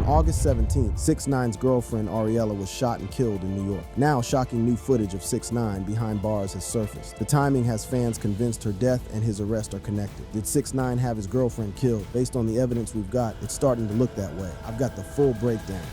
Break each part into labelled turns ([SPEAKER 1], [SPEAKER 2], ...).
[SPEAKER 1] August 17th, 6ix9ine's girlfriend Ariella was shot and killed in New York. Now, shocking new footage of 6ix9ine behind bars has surfaced. The timing has fans convinced her death and his arrest are connected. Did 6ix9ine have his girlfriend killed? Based on the evidence we've got, it's starting to look that way. I've got the full breakdown.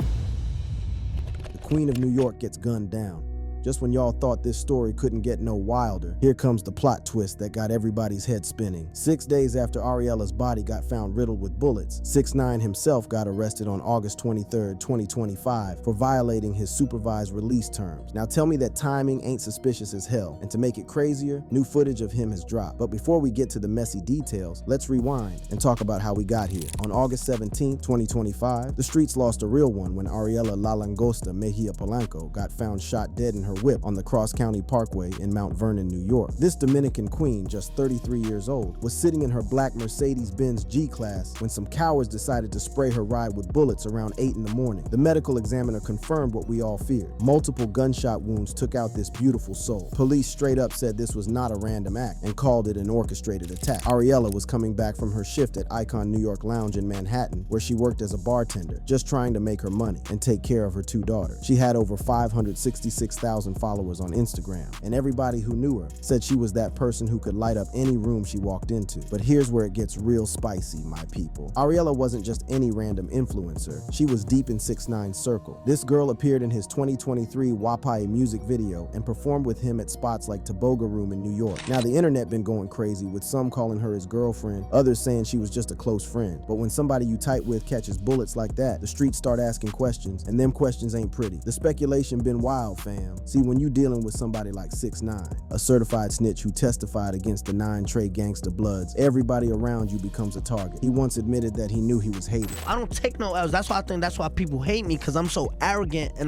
[SPEAKER 1] The Queen of New York gets gunned down. Just when y'all thought this story couldn't get no wilder, here comes the plot twist that got everybody's head spinning. 6 days after Ariella's body got found riddled with bullets, 6ix9ine himself got arrested on August 23rd, 2025 for violating his supervised release terms. Now tell me that timing ain't suspicious as hell, and to make it crazier, new footage of him has dropped. But before we get to the messy details, let's rewind and talk about how we got here. On August 17th, 2025, the streets lost a real one when Ariella La Langosta Mejia Polanco got found shot dead in her whip on the Cross County Parkway in Mount Vernon, New York. This Dominican queen, just 33 years old, was sitting in her black Mercedes-Benz G-Class when some cowards decided to spray her ride with bullets around 8 in the morning. The medical examiner confirmed what we all feared. Multiple gunshot wounds took out this beautiful soul. Police straight up said this was not a random act and called it an orchestrated attack. Ariella was coming back from her shift at Icon New York Lounge in Manhattan, where she worked as a bartender, just trying to make her money and take care of her 2 daughters. She had over 566,000 followers on Instagram, and everybody who knew her said she was that person who could light up any room she walked into. But here's where it gets real spicy, my people. Ariella wasn't just any random influencer. She was deep in 6ix9ine's circle. This girl appeared in his 2023 Wapai music video and performed with him at spots like Toboga Room in New York. Now, the internet been going crazy, with some calling her his girlfriend, others saying she was just a close friend. But when somebody you tight with catches bullets like that, the streets start asking questions, and them questions ain't pretty. The speculation been wild, fam. See, when you dealing with somebody like 6ix9ine, a certified snitch who testified against the 9 Trey gangsta bloods, everybody around you becomes a target. He once admitted that he knew he was hated.
[SPEAKER 2] I don't take no L's. That's why I think that's why people hate me, because I'm so arrogant and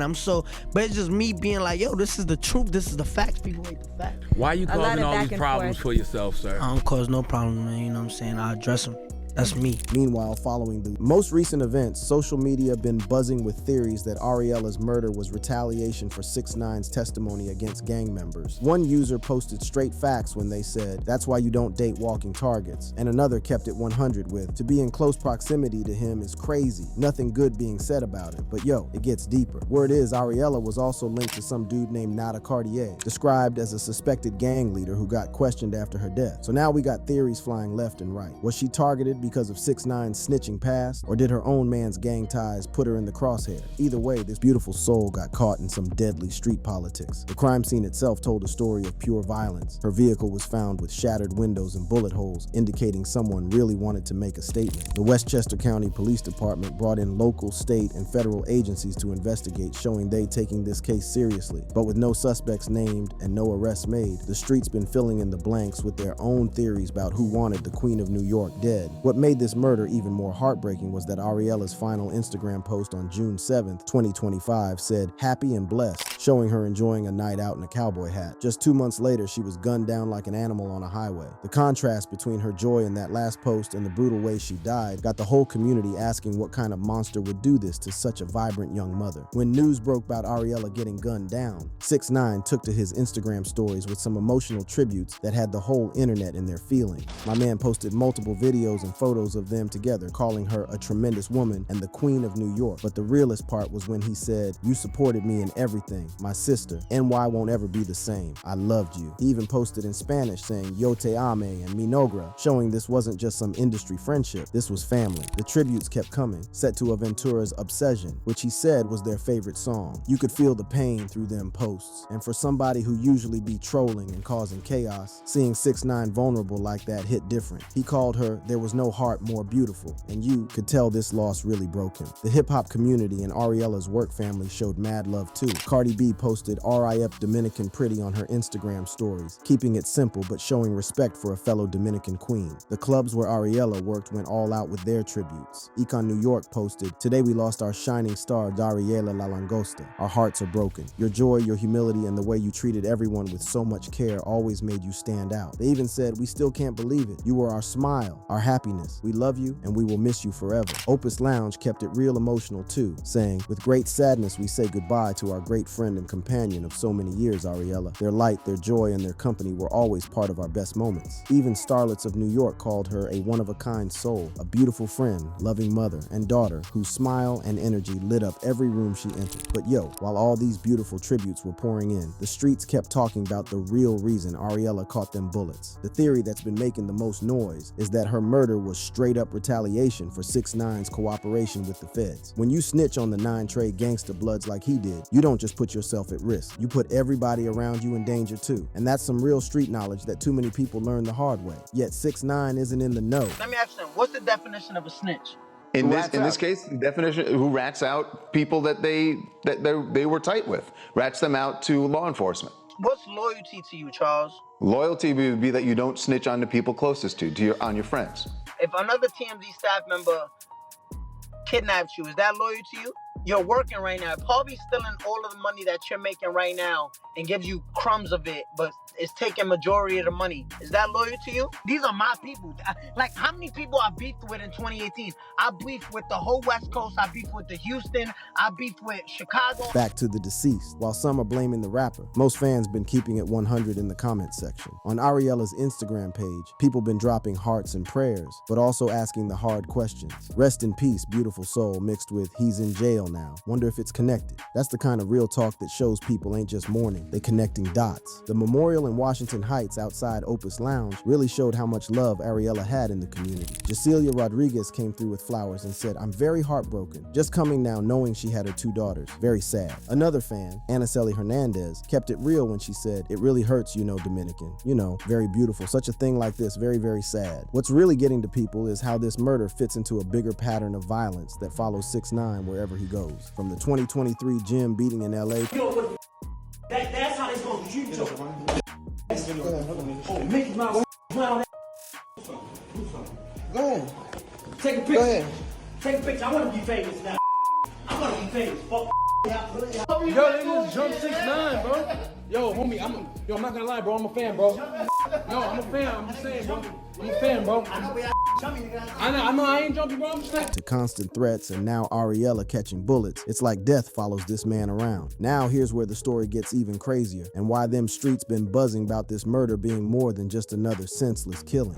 [SPEAKER 2] but it's just me being like, yo, this is the truth, this is the facts. People hate the facts.
[SPEAKER 3] Why are you causing all these problems for yourself, sir?
[SPEAKER 2] I don't cause no problem, man, you know what I'm saying? I address them. That's me.
[SPEAKER 1] Meanwhile, following the most recent events, social media been buzzing with theories that Ariella's murder was retaliation for 6ix9ine's testimony against gang members. One user posted straight facts when they said, "That's why you don't date walking targets." And another kept it 100 with, "To be in close proximity to him is crazy. Nothing good being said about it." But yo, it gets deeper. Word is Ariella was also linked to some dude named Nada Cartier, described as a suspected gang leader who got questioned after her death. So now we got theories flying left and right. Was she targeted because of 6ix9ine's snitching past, or did her own man's gang ties put her in the crosshairs? Either way, this beautiful soul got caught in some deadly street politics. The crime scene itself told a story of pure violence. Her vehicle was found with shattered windows and bullet holes, indicating someone really wanted to make a statement. The Westchester County Police Department brought in local, state, and federal agencies to investigate, showing they taking this case seriously. But with no suspects named and no arrests made, the streets been filling in the blanks with their own theories about who wanted the Queen of New York dead. What made this murder even more heartbreaking was that Ariella's final Instagram post on June 7th, 2025 said, "Happy and blessed," showing her enjoying a night out in a cowboy hat. Just 2 months later, she was gunned down like an animal on a highway. The contrast between her joy in that last post and the brutal way she died got the whole community asking what kind of monster would do this to such a vibrant young mother. When news broke about Ariella getting gunned down, 6ix9ine took to his Instagram stories with some emotional tributes that had the whole internet in their feelings. My man posted multiple videos and photos of them together, calling her a tremendous woman and the Queen of New York. But the realest part was when he said, "You supported me in everything, my sister. NY won't ever be the same. I loved you." He even posted in Spanish saying, "Yo te ame" and "Mi nogra," showing this wasn't just some industry friendship, this was family. The tributes kept coming, set to Aventura's Obsession, which he said was their favorite song. You could feel the pain through them posts. And for somebody who usually be trolling and causing chaos, seeing 6ix9ine vulnerable like that hit different. He called her, "There was no heart more beautiful," and you could tell this loss really broke him. The hip-hop community and Ariella's work family showed mad love too. Cardi B posted "RIP Dominican Pretty" on her Instagram stories, keeping it simple but showing respect for a fellow Dominican queen. The clubs where Ariella worked went all out with their tributes. Icon New York posted, "Today we lost our shining star Dariela La Langosta. Our hearts are broken. Your joy, your humility, and the way you treated everyone with so much care always made you stand out." They even said, "We still can't believe it. You were our smile, our happiness." kindness. We love you and we will miss you forever. Opus Lounge kept it real emotional too, saying, with great sadness we say goodbye to our great friend and companion of so many years, Ariella. Their light, their joy, and their company were always part of our best moments. Even starlets of New York called her a one-of-a-kind soul, a beautiful friend, loving mother, and daughter whose smile and energy lit up every room she entered. But yo, while all these beautiful tributes were pouring in, the streets kept talking about the real reason Ariella caught them bullets. The theory that's been making the most noise is that her murder was straight-up retaliation for 6ix9ine's cooperation with the feds. When you snitch on the 9 Trey gangsta bloods like he did, you don't just put yourself at risk. You put everybody around you in danger too. And that's some real street knowledge that too many people learn the hard way. Yet 6ix9ine isn't in the know.
[SPEAKER 2] Let me ask you, what's the definition of a snitch?
[SPEAKER 4] In this case, the definition, who rats out people that they were tight with, rats them out to law enforcement.
[SPEAKER 2] What's loyalty to you, Charles?
[SPEAKER 4] Loyalty would be that you don't snitch on the people closest on your friends.
[SPEAKER 2] If another TMZ staff member kidnaps you, is that loyal to you? You're working right now. Probably stealing all of the money that you're making right now and gives you crumbs of it, but it's taking majority of the money. Is that loyal to you? These are my people. Like, how many people I beefed with in 2018? I beefed with the whole West Coast. I beefed with the Houston. I beefed with Chicago.
[SPEAKER 1] Back to the deceased. While some are blaming the rapper, most fans been keeping it 100 in the comments section. On Ariella's Instagram page, people been dropping hearts and prayers, but also asking the hard questions. Rest in peace, beautiful soul, mixed with he's in jail now. Wonder if it's connected. That's the kind of real talk that shows people ain't just mourning, they connecting dots. The memorial in Washington Heights outside Opus Lounge really showed how much love Ariella had in the community. Jacilia Rodriguez came through with flowers and said, I'm very heartbroken. Just coming now knowing she had her 2 daughters. Very sad. Another fan, Anaceli Hernandez, kept it real when she said, it really hurts, you know, Dominican. You know, very beautiful. Such a thing like this, very, very sad. What's really getting to people is how this murder fits into a bigger pattern of violence that follows 6ix9ine wherever he goes. From the 2023 gym beating in LA.
[SPEAKER 5] That's how they gonna treat you. Oh, Mickey's not gonna Go ahead. Take a picture. Go ahead. Take a picture. I wanna be famous now. I wanna be famous. Fuck.
[SPEAKER 6] Yo, they just jumped 6ix9ine, bro. Yo, homie, I'm not gonna lie, bro. I'm a fan, bro. No, I'm a fan. I'm just saying, bro. I'm a fan, bro. I know I ain't jumping, bro. I'm just saying.
[SPEAKER 1] To constant threats and now Ariella catching bullets, it's like death follows this man around. Now here's where the story gets even crazier and why them streets been buzzing about this murder being more than just another senseless killing.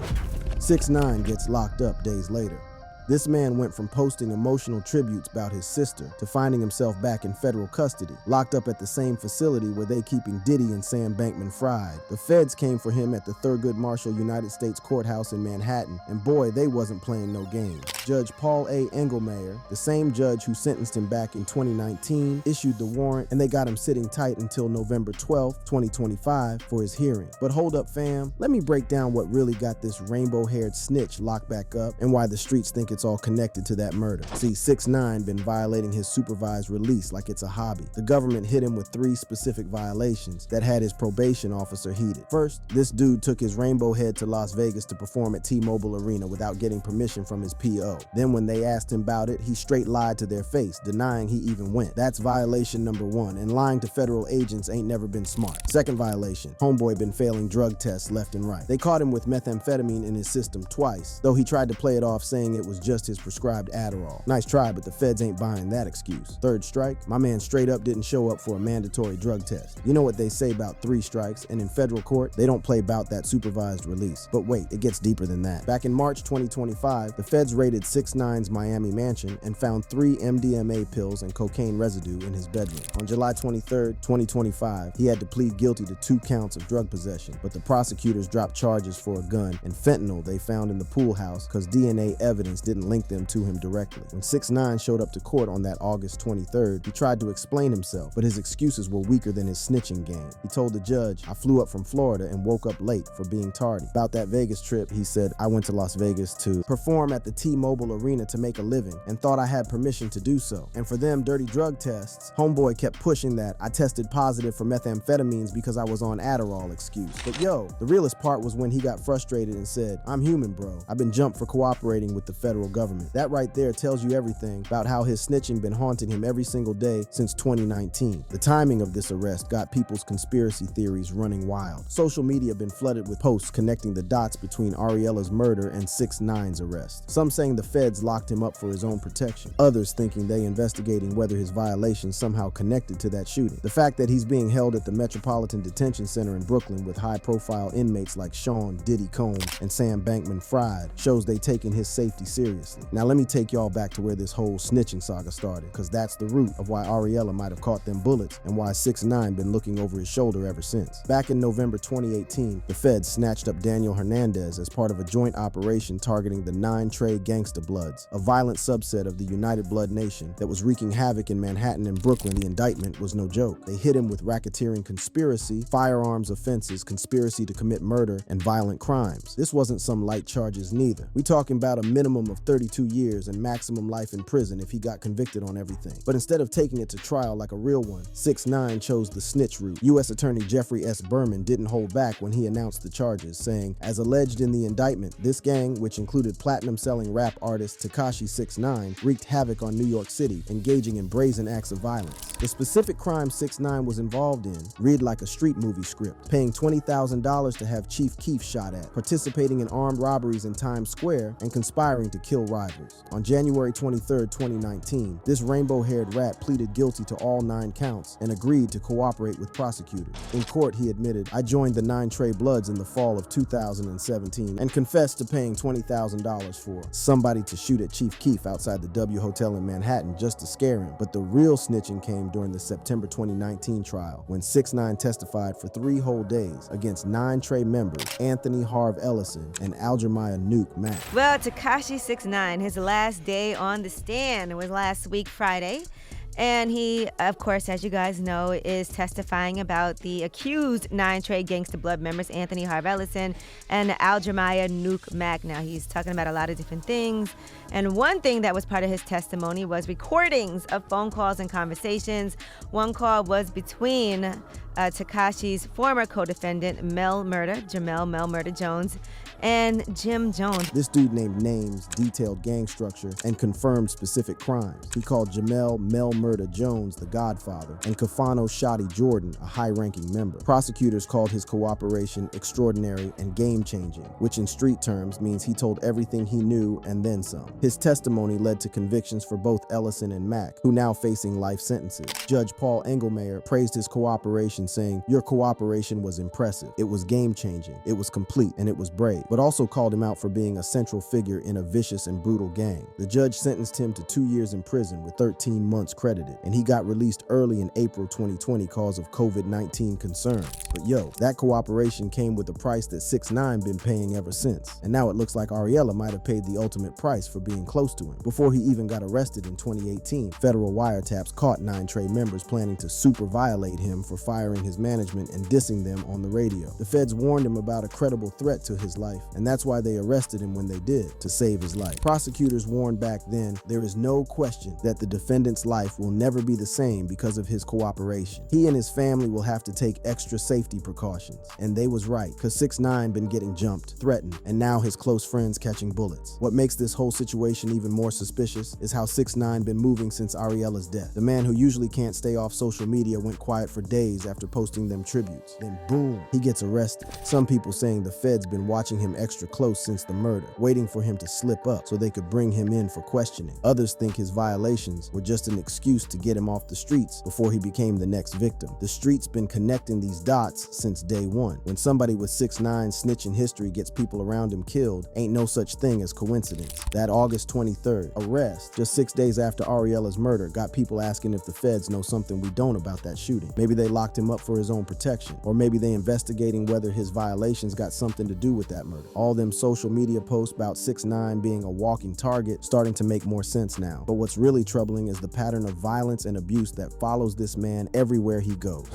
[SPEAKER 1] 6ix9ine gets locked up days later. This man went from posting emotional tributes about his sister to finding himself back in federal custody, locked up at the same facility where they keeping Diddy and Sam Bankman-Fried. The feds came for him at the Thurgood Marshall United States Courthouse in Manhattan, and boy, they wasn't playing no games. Judge Paul A. Engelmayer, the same judge who sentenced him back in 2019, issued the warrant, and they got him sitting tight until November 12th, 2025 for his hearing. But hold up, fam, let me break down what really got this rainbow-haired snitch locked back up and why the streets think it's all connected to that murder. See, 6ix9ine been violating his supervised release like it's a hobby. The government hit him with 3 specific violations that had his probation officer heated. First, this dude took his rainbow head to Las Vegas to perform at T-Mobile Arena without getting permission from his PO. Then when they asked him about it, he straight lied to their face, denying he even went. That's violation number 1, and lying to federal agents ain't never been smart. Second violation, homeboy been failing drug tests left and right. They caught him with methamphetamine in his system twice, though he tried to play it off saying it was just his prescribed Adderall. Nice try, but the feds ain't buying that excuse. Third strike, my man straight up didn't show up for a mandatory drug test. You know what they say about 3 strikes, and in federal court, they don't play about that supervised release. But wait, it gets deeper than that. Back in March 2025, the feds raided 6ix9ine's Miami mansion and found 3 MDMA pills and cocaine residue in his bedroom. On July 23rd, 2025, he had to plead guilty to 2 counts of drug possession, but the prosecutors dropped charges for a gun and fentanyl they found in the pool house because DNA evidence didn't link them to him directly. When 6ix9ine showed up to court on that August 23rd, he tried to explain himself, but his excuses were weaker than his snitching game. He told the judge, I flew up from Florida and woke up late for being tardy. About that Vegas trip, he said, I went to Las Vegas to perform at the T-Mobile Arena to make a living and thought I had permission to do so. And for them dirty drug tests, homeboy kept pushing that I tested positive for methamphetamines because I was on Adderall excuse. But yo, the realest part was when he got frustrated and said, I'm human, bro. I've been jumped for cooperating with the federal federal government. That right there tells you everything about how his snitching been haunting him every single day since 2019. The timing of this arrest got people's conspiracy theories running wild. Social media been flooded with posts connecting the dots between Ariella's murder and 6ix9ine's arrest. Some saying the feds locked him up for his own protection. Others thinking they investigating whether his violations somehow connected to that shooting. The fact that he's being held at the Metropolitan Detention Center in Brooklyn with high-profile inmates like Sean Diddy Combs and Sam Bankman-Fried shows they taking his safety seriously. Now let me take y'all back to where this whole snitching saga started, because that's the root of why Ariella might have caught them bullets and why 6ix9ine been looking over his shoulder ever since. Back in November 2018, the feds snatched up Daniel Hernandez as part of a joint operation targeting the 9 Trey Gangsta Bloods, a violent subset of the United Blood Nation that was wreaking havoc in Manhattan and Brooklyn. The indictment was no joke. They hit him with racketeering conspiracy, firearms offenses, conspiracy to commit murder, and violent crimes. This wasn't some light charges neither. We talking about a minimum of 32 years and maximum life in prison if he got convicted on everything. But instead of taking it to trial like a real one, 6ix9ine chose the snitch route. U.S. Attorney Jeffrey S. Berman didn't hold back when he announced the charges, saying, as alleged in the indictment, this gang, which included platinum-selling rap artist Tekashi 6ix9ine, wreaked havoc on New York City, engaging in brazen acts of violence. The specific crime 6ix9ine was involved in read like a street movie script, paying $20,000 to have Chief Keef shot at, participating in armed robberies in Times Square, and conspiring to kill rivals. On January 23, 2019, this rainbow-haired rat pleaded guilty to all 9 counts and agreed to cooperate with prosecutors. In court, he admitted, I joined the 9 Trey Bloods in the fall of 2017 and confessed to paying $20,000 for somebody to shoot at Chief Keef outside the W Hotel in Manhattan just to scare him. But the real snitching came during the September 2019 trial, when 6ix9ine testified for 3 whole days against 9 Trey members, Anthony Harv Ellison and Aljamiah Nuke Mack.
[SPEAKER 7] Well, Tekashi 6ix9ine, his last day on the stand was last week, Friday. And he, of course, as you guys know, is testifying about the accused 9 Trey Gangsta Blood members, Anthony Harv Ellison and Aljamiah Nuke Mack. Now, he's talking about a lot of different things. And one thing that was part of his testimony was recordings of phone calls and conversations. One call was between Tekashi's former co-defendant, Jamel Mel Murder Jones, and Jim Jones.
[SPEAKER 1] This dude named names, detailed gang structure, and confirmed specific crimes. He called Jamel Mel Murder Jones the Godfather, and Kafano Shotty Jordan a high-ranking member. Prosecutors called his cooperation extraordinary and game-changing, which in street terms means he told everything he knew and then some. His testimony led to convictions for both Ellison and Mack, who now facing life sentences. Judge Paul Engelmayer praised his cooperation, saying, your cooperation was impressive. It was game-changing, it was complete, and it was brave, but also called him out for being a central figure in a vicious and brutal gang. The judge sentenced him to 2 years in prison with 13 months credited, and he got released early in April 2020 cause of COVID-19 concerns. But yo, that cooperation came with a price that 6ix9ine been paying ever since. And now it looks like Ariella might have paid the ultimate price for being close to him. Before he even got arrested in 2018, federal wiretaps caught 9 Trey members planning to super violate him for firing his management and dissing them on the radio. The feds warned him about a credible threat to his life, and that's why they arrested him when they did, to save his life. Prosecutors warned back then, there is no question that the defendant's life will never be the same because of his cooperation. He and his family will have to take extra safety precautions. And they was right, cause 6ix9ine been getting jumped, threatened, and now his close friends catching bullets. What makes this whole situation even more suspicious is how 6ix9ine been moving since Ariella's death. The man who usually can't stay off social media went quiet for days after posting them tributes. Then boom, he gets arrested. Some people saying the feds been watching him extra close since the murder, waiting for him to slip up so they could bring him in for questioning. Others think his violations were just an excuse to get him off the streets before he became the next victim. The streets been connecting these dots since day one. When somebody with 6ix9ine snitching history gets people around him killed, ain't no such thing as coincidence. That August 23rd arrest, just 6 days after Ariella's murder, got people asking if the feds know something we don't about that shooting. Maybe they locked him up for his own protection, or maybe they investigating whether his violations got something to do with that murder. All them social media posts about 6ix9ine being a walking target starting to make more sense now. But what's really troubling is the pattern of violence and abuse that follows this man everywhere he goes.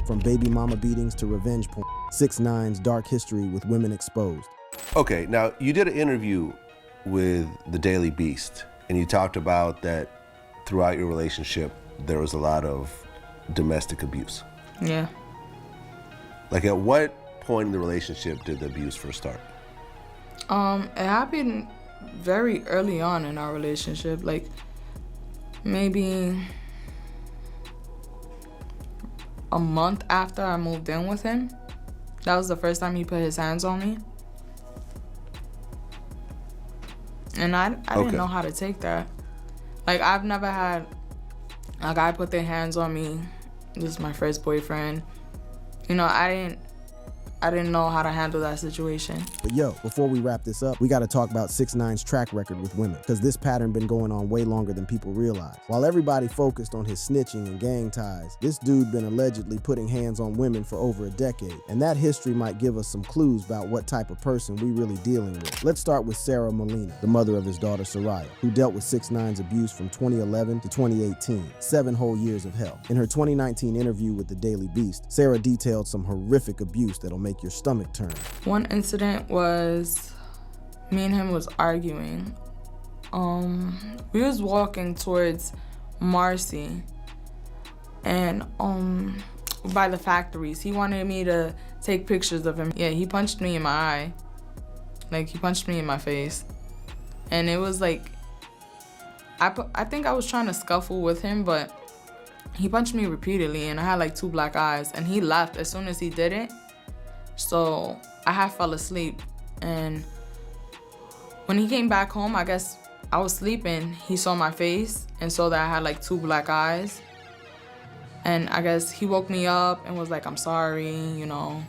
[SPEAKER 1] From baby mama beatings to revenge porn, 6ix9ine's dark history with women exposed.
[SPEAKER 8] Okay, now you did an interview with the Daily Beast, and you talked about that throughout your relationship, there was a lot of domestic abuse.
[SPEAKER 9] Yeah.
[SPEAKER 8] Like, at what point in the relationship did the abuse first start?
[SPEAKER 9] It happened very early on in our relationship, like maybe a month after I moved in with him. That was the first time he put his hands on me. And I didn't know how to take that. Like, I've never had a guy put their hands on me. This is my first boyfriend. You know, I didn't know how to handle that situation.
[SPEAKER 1] But yo, before we wrap this up, we gotta talk about 6ix9ine's track record with women, because this pattern been going on way longer than people realize. While everybody focused on his snitching and gang ties, this dude been allegedly putting hands on women for over a decade, and that history might give us some clues about what type of person we really dealing with. Let's start with Sarah Molina, the mother of his daughter Soraya, who dealt with 6ix9ine's abuse from 2011 to 2018, 7 whole years of hell. In her 2019 interview with the Daily Beast, Sarah detailed some horrific abuse that'll make your stomach turn.
[SPEAKER 9] One incident was me and him was arguing. We was walking towards Marcy and by the factories. He wanted me to take pictures of him. Yeah, he punched me in my eye. Like, he punched me in my face. And it was like, I think I was trying to scuffle with him, but he punched me repeatedly and I had like 2 black eyes, and he left as soon as he did it. So I had fell asleep, and when he came back home, I guess I was sleeping, he saw my face and saw that I had like 2 black eyes. And I guess he woke me up and was like, I'm sorry, you know.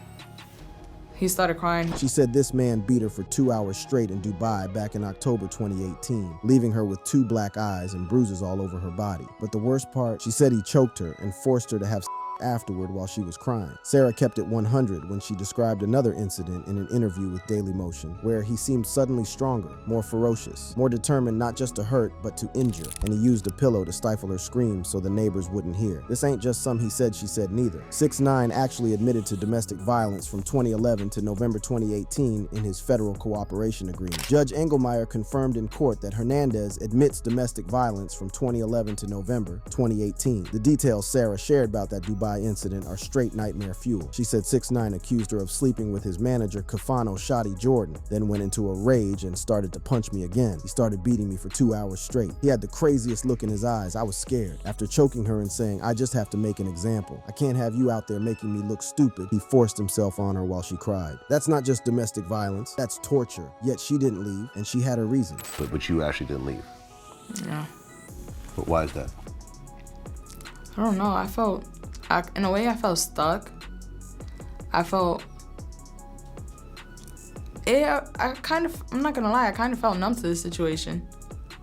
[SPEAKER 9] He started crying.
[SPEAKER 1] She said this man beat her for 2 hours straight in Dubai back in October 2018, leaving her with 2 black eyes and bruises all over her body. But the worst part, she said he choked her and forced her to have afterward while she was crying. Sarah kept it 100 when she described another incident in an interview with Daily Motion, where he seemed suddenly stronger, more ferocious, more determined not just to hurt, but to injure, and he used a pillow to stifle her screams so the neighbors wouldn't hear. This ain't just some he said, she said neither. 6ix9ine actually admitted to domestic violence from 2011 to November 2018 in his federal cooperation agreement. Judge Engelmeyer confirmed in court that Hernandez admits domestic violence from 2011 to November 2018. The details Sarah shared about that Dubai incident are straight nightmare fuel. She said 6ix9ine accused her of sleeping with his manager Kafano Shadi Jordan, then went into a rage and started to punch me again. He started beating me for 2 hours straight. He had the craziest look in his eyes. I was scared. After choking her and saying, I just have to make an example. I can't have you out there making me look stupid, he forced himself on her while she cried. That's not just domestic violence, that's torture. Yet she didn't leave, and she had her reasons.
[SPEAKER 8] But you actually didn't leave.
[SPEAKER 9] Yeah.
[SPEAKER 8] But why is that?
[SPEAKER 9] I don't know. In a way, I felt stuck. I'm not gonna lie, I kind of felt numb to this situation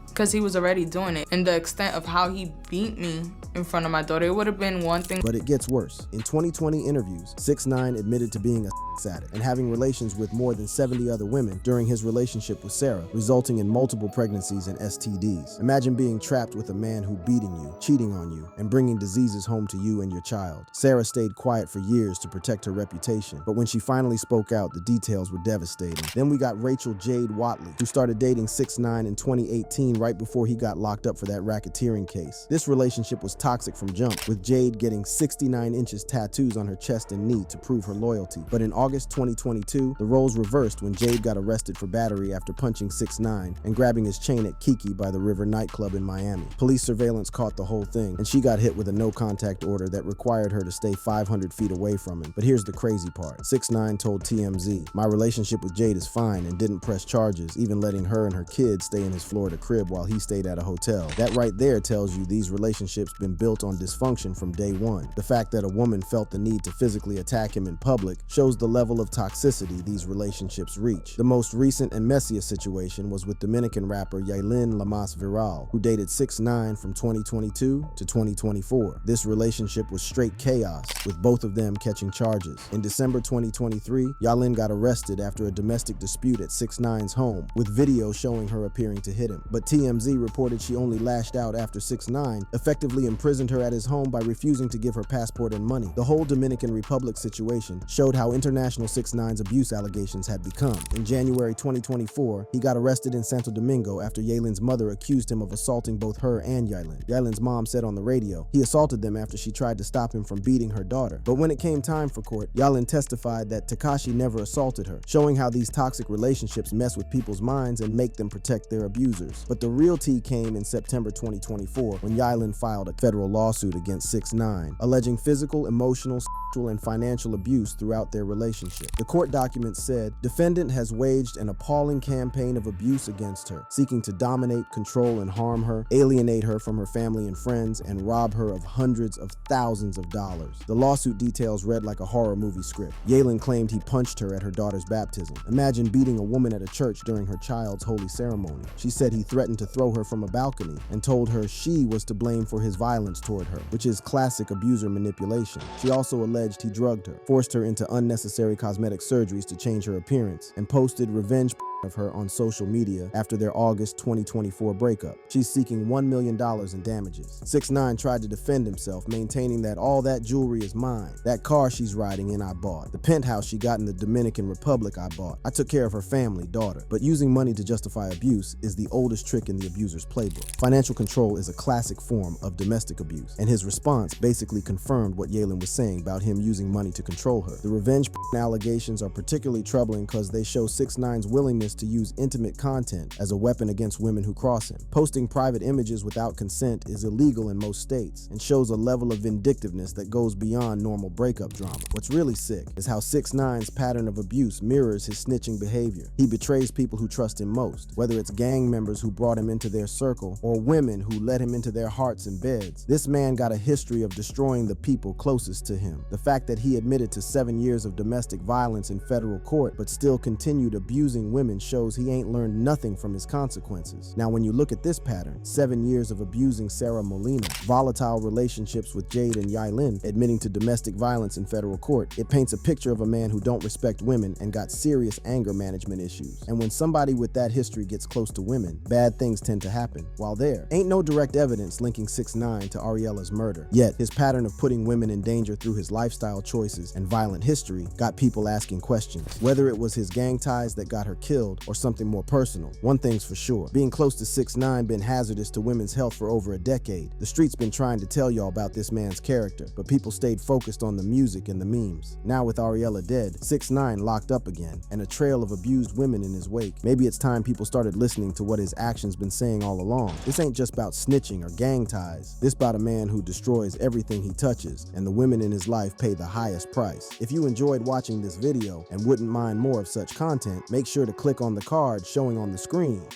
[SPEAKER 9] because he was already doing it. And the extent of how he beat me in front of my daughter, it would have been one thing.
[SPEAKER 1] But it gets worse. In 2020 interviews, 6ix9ine admitted to being a addict and having relations with more than 70 other women during his relationship with Sarah, resulting in multiple pregnancies and STDs. Imagine being trapped with a man who beating you, cheating on you, and bringing diseases home to you and your child. Sarah stayed quiet for years to protect her reputation, but when she finally spoke out, the details were devastating. Then we got Rachel Jade Watley, who started dating 6ix9ine in 2018 right before he got locked up for that racketeering case. This relationship was toxic from jump, with Jade getting 69 inches tattoos on her chest and knee to prove her loyalty. But in August 2022, the roles reversed when Jade got arrested for battery after punching 6ix9ine and grabbing his chain at Kiki by the River nightclub in Miami. Police surveillance caught the whole thing, and she got hit with a no-contact order that required her to stay 500 feet away from him. But here's the crazy part. 6ix9ine told TMZ, "My relationship with Jade is fine," and didn't press charges, even letting her and her kids stay in his Florida crib while he stayed at a hotel. That right there tells you these relationships been built on dysfunction from day one. The fact that a woman felt the need to physically attack him in public shows the level of toxicity these relationships reach. The most recent and messiest situation was with Dominican rapper Yailin Lamas Viral, who dated 6ix9ine from 2022 to 2024. This relationship was straight chaos, with both of them catching charges. In December 2023, Yailin got arrested after a domestic dispute at 6ix9ine's home, with video showing her appearing to hit him. But TMZ reported she only lashed out after 6ix9ine effectively imprisoned her at his home by refusing to give her passport and money. The whole Dominican Republic situation showed how international international 6ix9ine's abuse allegations had become. In January 2024, he got arrested in Santo Domingo after Yaylin's mother accused him of assaulting both her and Yaylin. Yaylin's mom said on the radio he assaulted them after she tried to stop him from beating her daughter. But when it came time for court, Yaylin testified that Tekashi never assaulted her, showing how these toxic relationships mess with people's minds and make them protect their abusers. But the real tea came in September 2024 when Yaylin filed a federal lawsuit against 6ix9ine, alleging physical, emotional, sexual, and financial abuse throughout their relationship. The court documents said, defendant has waged an appalling campaign of abuse against her, seeking to dominate, control, and harm her, alienate her from her family and friends, and rob her of hundreds of thousands of dollars. The lawsuit details read like a horror movie script. Yaylin claimed he punched her at her daughter's baptism. Imagine beating a woman at a church during her child's holy ceremony. She said he threatened to throw her from a balcony and told her she was to blame for his violence toward her, which is classic abuser manipulation. She also alleged he drugged her, forced her into unnecessary cosmetic surgeries to change her appearance, and posted revenge of her on social media after their August 2024 breakup. She's seeking $1 million in damages. 6ix9ine tried to defend himself, maintaining that all that jewelry is mine. That car she's riding in I bought. The penthouse she got in the Dominican Republic I bought. I took care of her family, daughter. But using money to justify abuse is the oldest trick in the abuser's playbook. Financial control is a classic form of domestic abuse, and his response basically confirmed what Yaylin was saying about him using money to control her. The revenge allegations are particularly troubling because they show 6ix9ine's willingness to use intimate content as a weapon against women who cross him. Posting private images without consent is illegal in most states and shows a level of vindictiveness that goes beyond normal breakup drama. What's really sick is how 6ix9ine's pattern of abuse mirrors his snitching behavior. He betrays people who trust him most, whether it's gang members who brought him into their circle or women who let him into their hearts and beds. This man got a history of destroying the people closest to him. The fact that he admitted to 7 years of domestic violence in federal court but still continued abusing women shows he ain't learned nothing from his consequences. Now, when you look at this pattern, 7 years of abusing Sarah Molina, volatile relationships with Jade and Yaylin, admitting to domestic violence in federal court, it paints a picture of a man who don't respect women and got serious anger management issues. And when somebody with that history gets close to women, bad things tend to happen. While there ain't no direct evidence linking 6ix9ine to Ariela's murder, yet his pattern of putting women in danger through his lifestyle choices and violent history got people asking questions. Whether it was his gang ties that got her killed or something more personal, one thing's for sure: being close to 6ix9ine been hazardous to women's health for over a decade. The streets been trying to tell y'all about this man's character, but people stayed focused on the music and the memes. Now with Ariela dead, 6ix9ine locked up again, and a trail of abused women in his wake, maybe it's time people started listening to what his actions been saying all along. This ain't just about snitching or gang ties. This about a man who destroys everything he touches, and the women in his life pay the highest price. If you enjoyed watching this video and wouldn't mind more of such content, make sure to click on the card showing on the screen.